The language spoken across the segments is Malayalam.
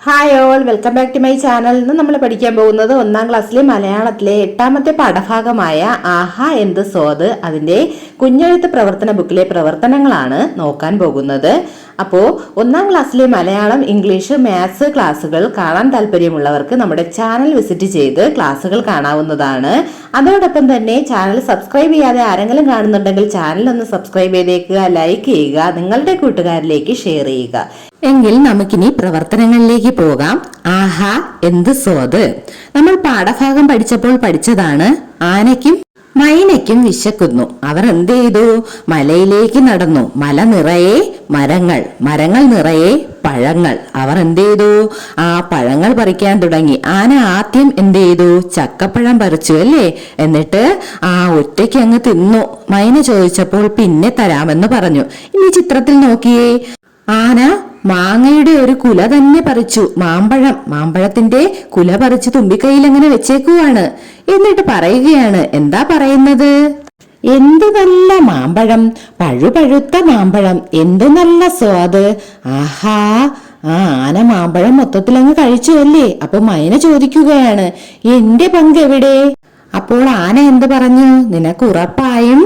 Hi all, welcome back to my channel. ഇന്ന് നമ്മൾ പഠിക്കാൻ പോകുന്നത് 1ാം ക്ലാസ്സിലെ മലയാളത്തിലെ 8ാമത്തെ പാഠഭാഗമായ ആഹാ എന്ത് സ്വാദ്, അതിന്റെ കുഞ്ഞെഴുത്ത് പ്രവർത്തന ബുക്കിലെ പ്രവർത്തനങ്ങളാണ് നോക്കാൻ പോകുന്നത്. അപ്പോൾ 1ാം ക്ലാസ്സിലെ മലയാളം, ഇംഗ്ലീഷ്, മാത്സ് ക്ലാസ്സുകൾ കാണാൻ താല്പര്യമുള്ളവർക്ക് നമ്മുടെ ചാനൽ വിസിറ്റ് ചെയ്ത് ക്ലാസ്സുകൾ കാണാവുന്നതാണ്. അതോടൊപ്പം തന്നെ ചാനൽ സബ്സ്ക്രൈബ് ചെയ്യാതെ ആരെങ്കിലും കാണുന്നുണ്ടെങ്കിൽ ചാനൽ ഒന്ന് സബ്സ്ക്രൈബ് ചെയ്തേക്കുക, ലൈക്ക് ചെയ്യുക, നിങ്ങളുടെ കൂട്ടുകാരിലേക്ക് ഷെയർ ചെയ്യുക. എങ്കിൽ നമുക്കിനി പ്രവർത്തനങ്ങളിലേക്ക് പോകാം. ആഹാ എന്ത് സ്വാദ്. നമ്മൾ പാഠഭാഗം പഠിച്ചപ്പോൾ പഠിച്ചതാണ്. ആനയ്ക്കും മൈനയ്ക്കും വിശക്കുന്നു. അവർ എന്ത് ചെയ്തു? മലയിലേക്ക് നടന്നു. മല നിറയെ മരങ്ങൾ, മരങ്ങൾ നിറയെ പഴങ്ങൾ. അവർ എന്ത് ചെയ്തു? ആ പഴങ്ങൾ പറിക്കാൻ തുടങ്ങി. ആന ആദ്യം എന്ത് ചെയ്തു? ചക്കപ്പഴം പറിച്ചു അല്ലേ. എന്നിട്ട് ആ ഒറ്റയ്ക്ക് അങ്ങ് തിന്നു. മൈന ചോദിച്ചപ്പോൾ പിന്നെ തരാമെന്ന് പറഞ്ഞു. ഇനി ചിത്രത്തിൽ നോക്കിയേ. ആന മാങ്ങയുടെ ഒരു കുല തന്നെ പറിച്ചു. മാമ്പഴത്തിന്റെ കുല പറിച്ച് തുമ്പിക്കൈയിൽ അങ്ങനെ വെച്ചേക്കുവാണ്. എന്നിട്ട് പറയുകയാണ്. എന്താ പറയുന്നത്? എന്തു നല്ല മാമ്പഴം, പഴുപഴുത്ത മാമ്പഴം, എന്തു നല്ല സ്വാദ്. ആഹാ. ആന മാമ്പഴം മൊത്തത്തിൽ അങ്ങ് കഴിച്ചു അല്ലേ. അപ്പൊ മൈന ചോദിക്കുകയാണ്, എന്റെ പങ്ക് എവിടെ? അപ്പോൾ ആന എന്ത് പറഞ്ഞു? നിനക്ക് ഉറപ്പായും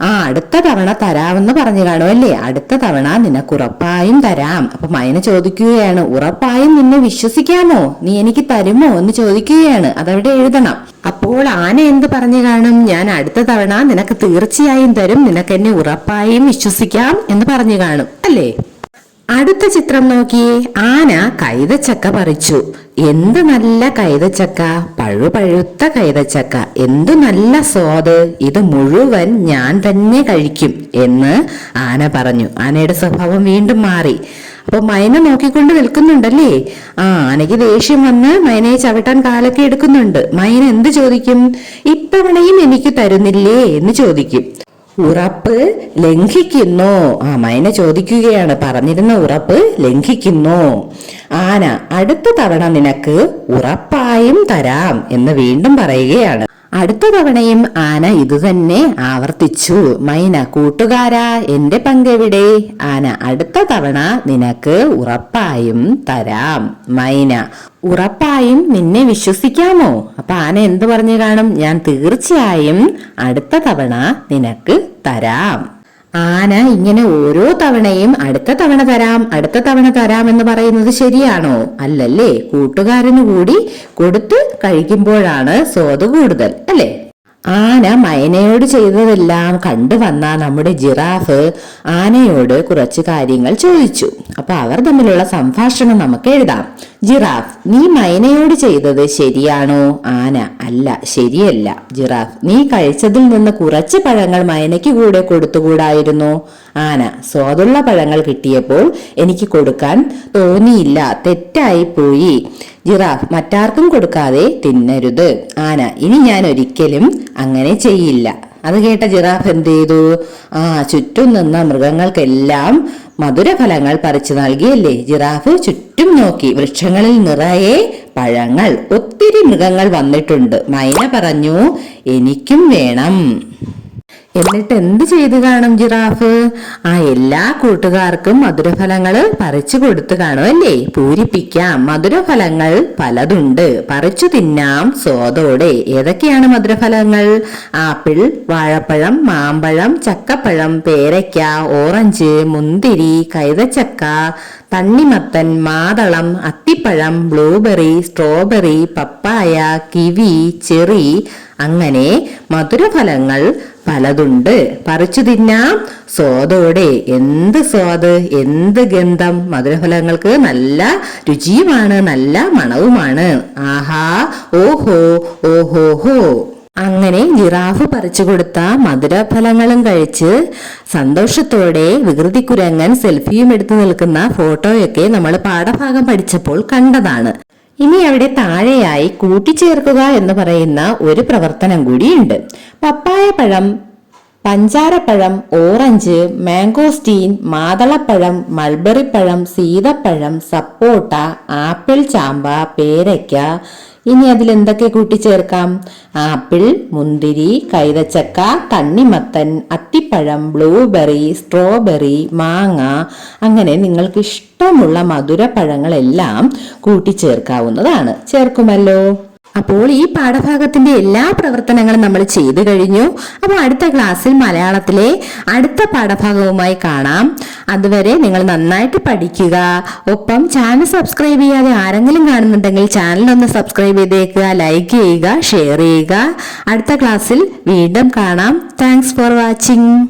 അടുത്ത തവണ തരാമെന്ന് പറഞ്ഞു കാണും അല്ലേ. അടുത്ത തവണ നിനക്ക് ഉറപ്പായും തരാം. അപ്പൊ മൈന ചോദിക്കുകയാണ്, ഉറപ്പായും നിന്നെ വിശ്വസിക്കാമോ? നീ എനിക്ക് തരുമോ എന്ന് ചോദിക്കുകയാണ്. അതവിടെ എഴുതണം. അപ്പോൾ ആന എന്ത് പറഞ്ഞു കാണും? ഞാൻ അടുത്ത തവണ നിനക്ക് തീർച്ചയായും തരും, നിനക്ക് എന്നെ ഉറപ്പായും വിശ്വസിക്കാം എന്ന് പറഞ്ഞു കാണും അല്ലേ. അടുത്ത ചിത്രം നോക്കിയേ. ആന കൈതച്ചക്ക പറിച്ചു. എന്ത് നല്ല കൈതച്ചക്ക, പഴുപഴുത്ത കൈതച്ചക്ക, എന്തു നല്ല സ്വാദ്, ഇത് മുഴുവൻ ഞാൻ തന്നെ കഴിക്കും എന്ന് ആന പറഞ്ഞു. ആനയുടെ സ്വഭാവം വീണ്ടും മാറി. അപ്പൊ മൈന നോക്കിക്കൊണ്ട് നിൽക്കുന്നുണ്ടല്ലേ. ആനയ്ക്ക് ദേഷ്യം വന്ന് മൈനയെ ചവിട്ടാൻ കാലൊക്കെ എടുക്കുന്നുണ്ട്. മൈന എന്ത് ചോദിക്കും? ഇത്തവണയും എനിക്ക് തരുന്നില്ലേ എന്ന് ചോദിക്കും. ഉറപ്പ് ലംഘിക്കുന്നു. മൈന ചോദിക്കുകയാണ്, പറഞ്ഞിരുന്ന ഉറപ്പ് ലംഘിക്കുന്നു. ആന അടുത്ത തവണ നിനക്ക് ഉറപ്പായും തരാം എന്ന് വീണ്ടും പറയുകയാണ്. അടുത്ത തവണയും ആന ഇതുതന്നെ ആവർത്തിച്ചു. മൈന, കൂട്ടുകാരാ എന്റെ പങ്കെവിടെ? ആന, അടുത്ത തവണ നിനക്ക് ഉറപ്പായും തരാം. മൈന, ഉറപ്പായും നിന്നെ വിശ്വസിക്കാമോ? അപ്പൊ ആന എന്ത് പറഞ്ഞു കാണും? ഞാൻ തീർച്ചയായും അടുത്ത തവണ നിനക്ക് തരാം. ആന ഇങ്ങനെ ഓരോ തവണയും അടുത്ത തവണ തരാം, അടുത്ത തവണ തരാം എന്ന് പറയുന്നത് ശരിയാണോ? അല്ലല്ലേ. കൂട്ടുകാരന് കൂടി കൊടുത്ത് കഴിക്കുമ്പോഴാണ് സ്വാദ് കൂടുതൽ അല്ലേ. ആന മൈനയോട് ചെയ്തതെല്ലാം കണ്ടുവന്ന നമ്മുടെ ജിറാഫ് ആനയോട് കുറച്ച് കാര്യങ്ങൾ ചോദിച്ചു. അപ്പൊ അവർ തമ്മിലുള്ള സംഭാഷണം നമുക്ക് എഴുതാം. ജിറാഫ്, നീ മൈനയോട് ചെയ്തത് ശരിയാണോ? ആന, അല്ല, ശരിയല്ല. ജിറാഫ്, നീ കഴിച്ചതിൽ നിന്ന് കുറച്ച് പഴങ്ങൾ മൈനയ്ക്ക് കൂടെ കൊടുത്തുകൂടായിരുന്നു? ആന, സ്വാദുള്ള പഴങ്ങൾ കിട്ടിയപ്പോൾ എനിക്ക് കൊടുക്കാൻ തോന്നിയില്ല, തെറ്റായി പോയി. ജിറാഫ്, മറ്റാർക്കും കൊടുക്കാതെ തിന്നരുത്. ആന, ഇനി ഞാൻ ഒരിക്കലും അങ്ങനെ ചെയ്യില്ല. അത് കേട്ട ജിറാഫ് എന്ത് ചെയ്തു? ചുറ്റും നിന്ന മൃഗങ്ങൾക്കെല്ലാം മധുരഫലങ്ങൾ പറിച്ചു നൽകിയല്ലേ. ജിറാഫ് ചുറ്റും നോക്കി. വൃക്ഷങ്ങളിൽ നിറയെ പഴങ്ങൾ. ഒത്തിരി മൃഗങ്ങൾ വന്നിട്ടുണ്ട്. മൈന പറഞ്ഞു, എനിക്കും വേണം. എന്നിട്ട് എന്ത് ചെയ്തു കാണും ജിറാഫ്? എല്ലാ കൂട്ടുകാർക്കും മധുരഫലങ്ങൾ പറിച്ചു കൊടുത്തു കാണും അല്ലേ. പൂരിപ്പിക്കാം. മധുരഫലങ്ങൾ പലതുണ്ട്, പറിച്ചു തിന്നാം സ്വാദോടെ. ഏതൊക്കെയാണ് മധുരഫലങ്ങൾ? ആപ്പിൾ, വാഴപ്പഴം, മാമ്പഴം, ചക്കപ്പഴം, പേരയ്ക്ക, ഓറഞ്ച്, മുന്തിരി, കൈതച്ചക്ക, തണ്ണിമത്തൻ, മാതളം, അത്തിപ്പഴം, ബ്ലൂബെറി, സ്ട്രോബെറി, പപ്പായ, കിവി, ചെറി. അങ്ങനെ മധുരഫലങ്ങൾ പലതുണ്ട്, പറിച്ചു തിന്നാം സ്വാദോടെ. എന്ത് സ്വാദ്, എന്ത് ഗന്ധം. മധുരഫലങ്ങൾക്ക് നല്ല രുചിയുമാണ്, നല്ല മണവുമാണ്. ആഹാ, ഓഹോ, ഓഹോഹോ. അങ്ങനെ ജിറാഫ് പറിച്ചു കൊടുത്ത മധുരഫലങ്ങളും കഴിച്ച് സന്തോഷത്തോടെ വികൃതിക്കുരങ്ങൻ സെൽഫിയും എടുത്തു നിൽക്കുന്ന ഫോട്ടോയൊക്കെ നമ്മൾ പാഠഭാഗം പഠിച്ചപ്പോൾ കണ്ടതാണ്. ഇനി അവിടെ താഴെയായി കൂട്ടിച്ചേർക്കുക എന്ന് പറയുന്ന ഒരു പ്രവർത്തനം കൂടിയുണ്ട്. പപ്പായ പഴം പഞ്ചാരപ്പഴം, ഓറഞ്ച്, മാംഗോസ്റ്റീൻ, മാതളപ്പഴം, മൾബറിപ്പഴം, സീതപ്പഴം, സപ്പോട്ട, ആപ്പിൾ, ചാമ്പ, പേരയ്ക്ക. ഇനി അതിൽ എന്തൊക്കെ കൂട്ടിച്ചേർക്കാം? ആപ്പിൾ, മുന്തിരി, കൈതച്ചക്ക, തണ്ണിമത്തൻ, അത്തിപ്പഴം, ബ്ലൂബെറി, സ്ട്രോബെറി, മാങ്ങ, അങ്ങനെ നിങ്ങൾക്ക് ഇഷ്ടമുള്ള മധുരപ്പഴങ്ങളെല്ലാം കൂട്ടിച്ചേർക്കാവുന്നതാണ്. ചേർക്കുമല്ലോ. അപ്പോൾ ഈ പാഠഭാഗത്തിന്റെ എല്ലാ പ്രവർത്തനങ്ങളും നമ്മൾ ചെയ്തു കഴിഞ്ഞു. അപ്പോൾ അടുത്ത ക്ലാസ്സിൽ മലയാളത്തിലെ അടുത്ത പാഠഭാഗവുമായി കാണാം. അതുവരെ നിങ്ങൾ നന്നായിട്ട് പഠിക്കുക. ഒപ്പം ചാനൽ സബ്സ്ക്രൈബ് ചെയ്യാതെ ആരെങ്കിലും കാണുന്നുണ്ടെങ്കിൽ ചാനൽ ഒന്ന് സബ്സ്ക്രൈബ് ചെയ്തേക്കുക, ലൈക്ക് ചെയ്യുക, ഷെയർ ചെയ്യുക. അടുത്ത ക്ലാസ്സിൽ വീണ്ടും കാണാം. Thanks for watching.